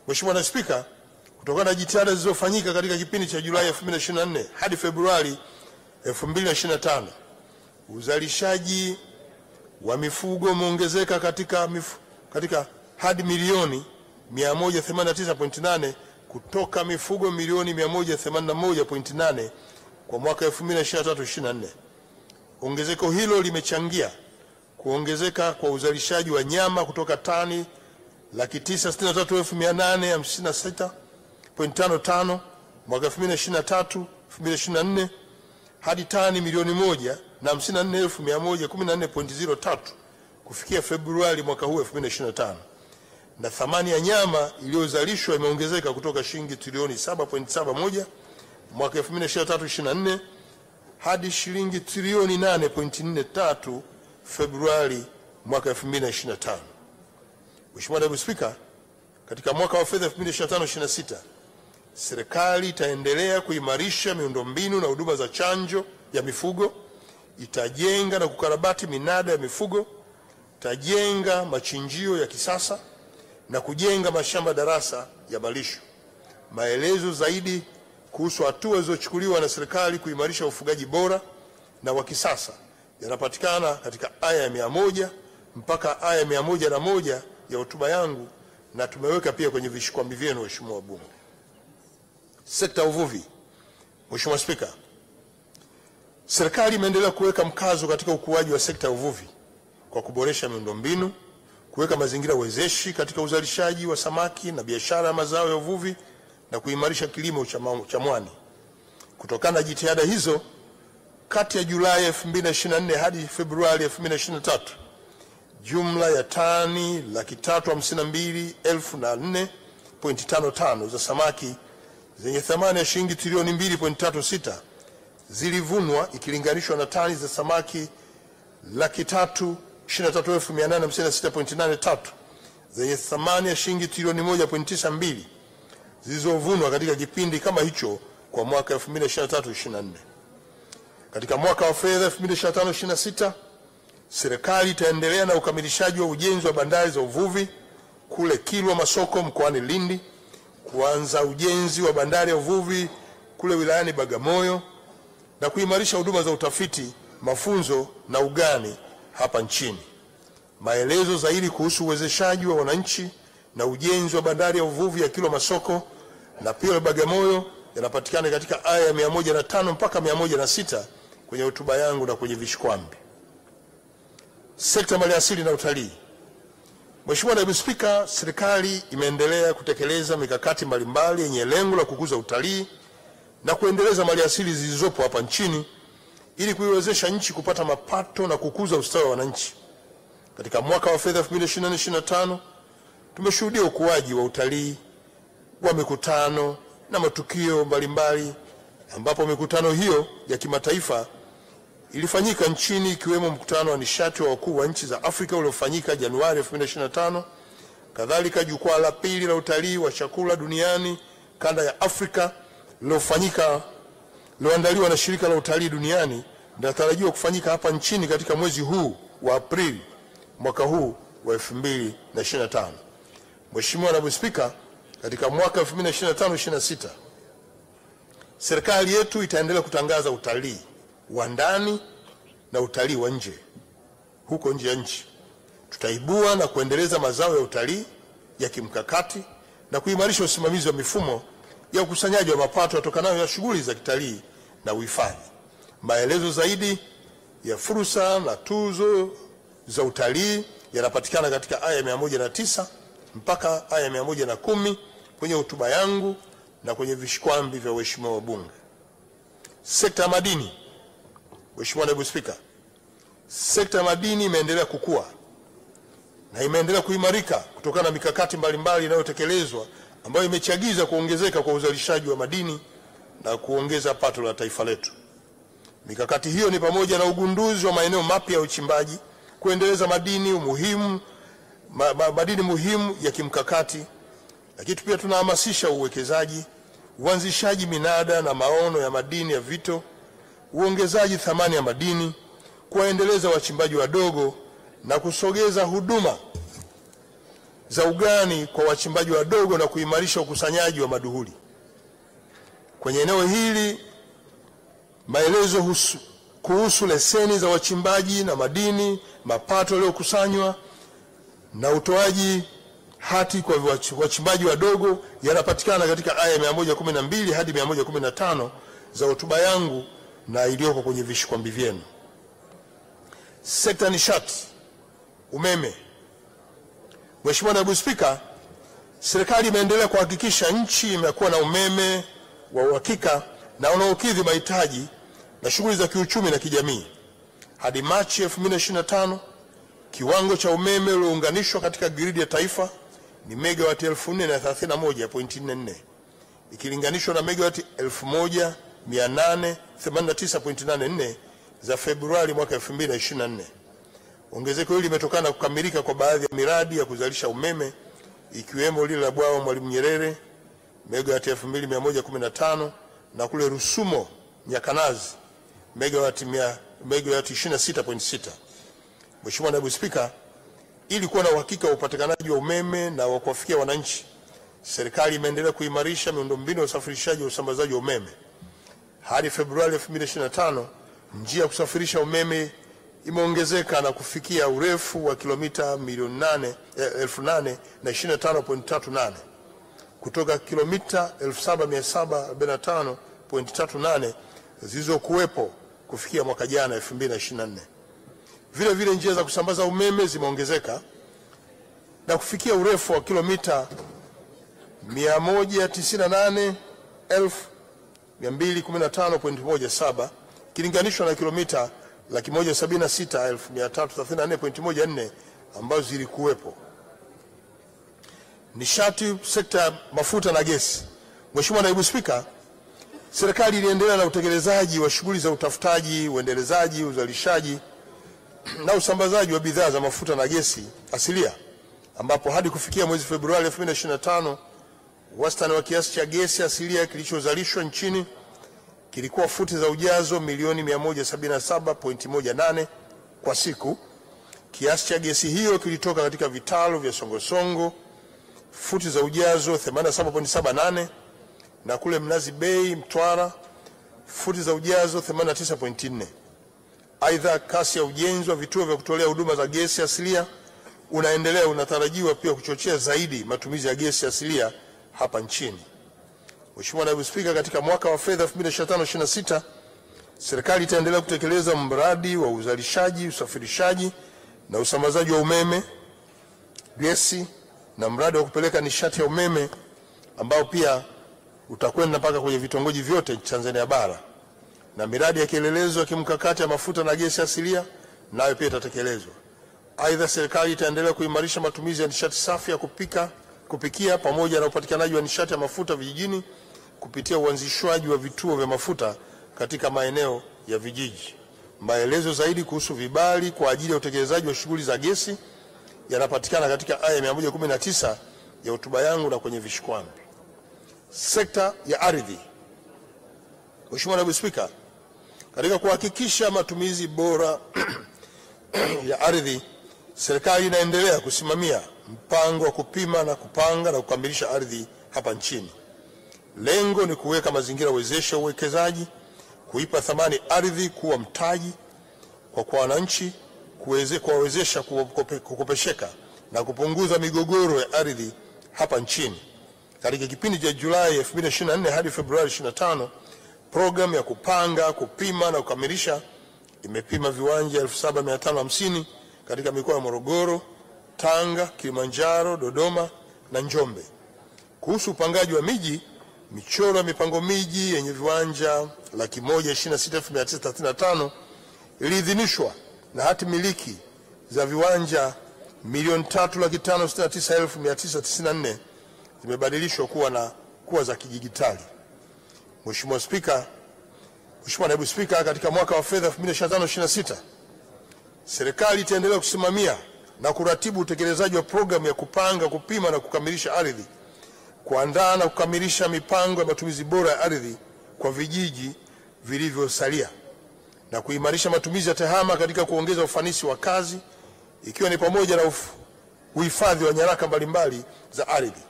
Mheshimiwa Naibu Spika, kutokana na jitihada zilizofanyika katika kipindi cha Julai 2024 hadi Februari 2025, uzalishaji wa mifugo umeongezeka katika hadi milioni 189.8 kutoka mifugo milioni 181.8 kwa mwaka 2023-24. Ongezeko hilo limechangia kuongezeka kwa uzalishaji wa nyama kutoka tani 963,856.55 mwaka 2023-2024 hadi tani milioni 154,114.03 kufikia Februari mwaka huu 2025, na thamani ya nyama iliyozalishwa imeongezeka kutoka shilingi trilioni 7.71 mwaka 2023-24 hadi shilingi trilioni 8.43 Februari mwaka 2025. Mheshimiwa Naibu Spika, katika mwaka wa fedha 2025/26 serikali itaendelea kuimarisha miundombinu na huduma za chanjo ya mifugo, itajenga na kukarabati minada ya mifugo, itajenga machinjio ya kisasa na kujenga mashamba darasa ya malisho. Maelezo zaidi kuhusu hatua zilizochukuliwa na serikali kuimarisha ufugaji bora na wa kisasa yanapatikana katika aya ya 100 mpaka aya ya 101 ya hotuba yangu, na tumeweka pia kwenye vishikwambi vyenu, Mheshimiwa wabunge. Sekta ya uvuvi. Mheshimiwa Spika, serikali imeendelea kuweka mkazo katika ukuaji wa sekta ya uvuvi kwa kuboresha miundombinu, kuweka mazingira wezeshi katika uzalishaji wa samaki na biashara ya mazao ya uvuvi na kuimarisha kilimo cha mwani. Kutokana na jitihada hizo, kati ya Julai 2024 hadi Februari 2023, jumla ya tani 352,004.55 za samaki zenye thamani ya shilingi trilioni 2.36 zilivunwa ikilinganishwa na tani za samaki 323,856.83 zenye thamani ya shilingi trilioni 1.92 zilizovunwa katika kipindi kama hicho kwa mwaka 2023-24. Katika mwaka wa fedha 2025/26 serikali itaendelea na ukamilishaji wa ujenzi wa bandari za uvuvi kule Kilwa Masoko mkoani Lindi, kuanza ujenzi wa bandari ya uvuvi kule wilayani Bagamoyo na kuimarisha huduma za utafiti, mafunzo na ugani hapa nchini. Maelezo zaidi kuhusu uwezeshaji wa wananchi na ujenzi wa bandari ya uvuvi ya Kilwa Masoko na pia Bagamoyo yanapatikana katika aya ya 105 mpaka 106 kwenye hotuba yangu na kwenye vishikwambi. Sekta maliasili na utalii. Mheshimiwa Naibu Spika, serikali imeendelea kutekeleza mikakati mbalimbali yenye lengo la kukuza utalii na kuendeleza maliasili zilizopo hapa nchini ili kuiwezesha nchi kupata mapato na kukuza ustawi wa wananchi. Katika mwaka wa fedha 2024/25 tumeshuhudia ukuaji wa utalii wa mikutano na matukio mbalimbali, ambapo mikutano hiyo ya kimataifa ilifanyika nchini, ikiwemo mkutano wa nishati wa wakuu wa nchi za Afrika uliofanyika Januari 2025, kadhalika jukwaa la pili la utalii wa chakula duniani kanda ya Afrika liloandaliwa na shirika la utalii duniani linatarajiwa kufanyika hapa nchini katika mwezi huu wa Aprili mwaka huu wa 2025. Mheshimiwa Naibu Spika, katika mwaka 2025/26 serikali yetu itaendelea kutangaza utalii wa ndani na utalii wa nje huko nje ya nchi. Tutaibua na kuendeleza mazao ya utalii ya kimkakati na kuimarisha usimamizi wa mifumo ya ukusanyaji wa mapato yatokanayo na shughuli za kitalii na uhifadhi. Maelezo zaidi ya fursa na tuzo za utalii yanapatikana katika aya 109 mpaka aya 110 kwenye hotuba yangu na kwenye vishikwambi vya waheshimiwa wabunge. Sekta ya madini. Mheshimiwa Naibu Spika, sekta ya madini imeendelea kukua na imeendelea kuimarika kutokana na mikakati mbalimbali inayotekelezwa ambayo imechagiza kuongezeka kwa uzalishaji wa madini na kuongeza pato la taifa letu. Mikakati hiyo ni pamoja na ugunduzi wa maeneo mapya ya uchimbaji, kuendeleza madini muhimu ya kimkakati, lakini pia tunahamasisha uwekezaji, uanzishaji minada na maono ya madini ya vito, uongezaji thamani ya madini, kuwaendeleza wachimbaji wadogo na kusogeza huduma za ugani kwa wachimbaji wadogo na kuimarisha ukusanyaji wa maduhuli. Kwenye eneo hili, maelezo kuhusu leseni za wachimbaji na madini, mapato yaliyokusanywa na utoaji hati kwa wachimbaji wadogo yanapatikana katika aya 112 hadi 115 za hotuba yangu na iliyoko kwenye vishikwambi vyenu. Sekta nishati, umeme. Mheshimiwa Naibu Spika, serikali imeendelea kuhakikisha nchi imekuwa na umeme wa uhakika na unaokidhi mahitaji na shughuli za kiuchumi na kijamii. Hadi Machi 2025, kiwango cha umeme uliounganishwa katika gridi ya taifa ni megawati 4031.44 ikilinganishwa na megawati 1889.84 za Februari mwaka 2024. Ongezeko hili limetokana na kukamilika kwa baadhi ya miradi ya kuzalisha umeme ikiwemo lile la bwawa Mwalimu Nyerere megawati 2115 na kule Rusumo Nyakanazi megawati 26.6. Mheshimiwa Naibu Spika, ili kuwa na uhakika wa upatikanaji wa umeme na wa kuwafikia wananchi, serikali imeendelea kuimarisha miundombinu ya usafirishaji wa usambazaji wa umeme. Hadi Februari 2025, njia ya kusafirisha umeme imeongezeka na kufikia urefu wa kilomita 8,025.38 kutoka kilomita 7,745.38 zilizokuwepo kufikia mwaka jana 2024. Vile vile njia za kusambaza umeme zimeongezeka na kufikia urefu wa kilomita 198,215.17 kilinganishwa na kilomita 176,334.14 ambazo zilikuwepo. Nishati, sekta ya mafuta na gesi. Mheshimiwa Naibu Spika, serikali iliendelea na utekelezaji wa shughuli za utafutaji, uendelezaji, uzalishaji na usambazaji wa bidhaa za mafuta na gesi asilia, ambapo hadi kufikia mwezi Februari 2025 wastani wa kiasi cha gesi asilia kilichozalishwa nchini kilikuwa futi za ujazo milioni 177.18 kwa siku. Kiasi cha gesi hiyo kilitoka katika vitalu vya Songosongo futi za ujazo 87.78 na kule Mnazi Bay Mtwara futi za ujazo 89.4. Aidha, kasi ya ujenzi wa vituo vya kutolea huduma za gesi asilia unaendelea, unatarajiwa pia kuchochea zaidi matumizi ya gesi asilia hapa nchini. Mheshimiwa Naibu Spika, katika mwaka wa fedha 2025/26 serikali itaendelea kutekeleza mradi wa uzalishaji, usafirishaji na usambazaji wa umeme, gesi na mradi wa kupeleka nishati ya umeme ambao pia utakwenda mpaka kwenye vitongoji vyote Tanzania bara, na miradi ya kielelezo ya kimkakati ya mafuta na gesi asilia nayo pia itatekelezwa. Aidha, serikali itaendelea kuimarisha matumizi ya nishati safi ya kupikia pamoja na upatikanaji wa nishati ya mafuta vijijini kupitia uanzishwaji wa vituo vya mafuta katika maeneo ya vijiji. Maelezo zaidi kuhusu vibali kwa ajili ya utekelezaji wa shughuli za gesi yanapatikana katika aya 119 ya hotuba yangu na kwenye vishikwambi. Sekta ya ardhi. Mheshimiwa Naibu Spika, katika kuhakikisha matumizi bora ya ardhi, serikali inaendelea kusimamia mpango wa kupima na kupanga na kukamilisha ardhi hapa nchini. Lengo ni kuweka mazingira wezeshi ya uwekezaji, kuipa thamani ardhi kuwa mtaji kwa wananchi, kuwawezesha kukopesheka na kupunguza migogoro ya ardhi hapa nchini. Katika kipindi cha Julai 2024 hadi Februari 25, programu ya kupanga, kupima na kukamilisha imepima viwanja 7550 katika mikoa ya Morogoro, Tanga, Kilimanjaro, Dodoma na Njombe. Kuhusu upangaji wa miji, michoro ya mipango miji yenye viwanja 126,935 iliidhinishwa na hati miliki za viwanja 3,569,994 zimebadilishwa kuwa za kidijitali. Mheshimiwa Naibu Spika, katika mwaka wa fedha 2025/26 serikali itaendelea kusimamia na kuratibu utekelezaji wa programu ya kupanga, kupima na kukamilisha ardhi, kuandaa na kukamilisha mipango ya matumizi bora ya ardhi kwa vijiji vilivyosalia na kuimarisha matumizi ya tehama katika kuongeza ufanisi wa kazi, ikiwa ni pamoja uhifadhi wa nyaraka mbalimbali za ardhi.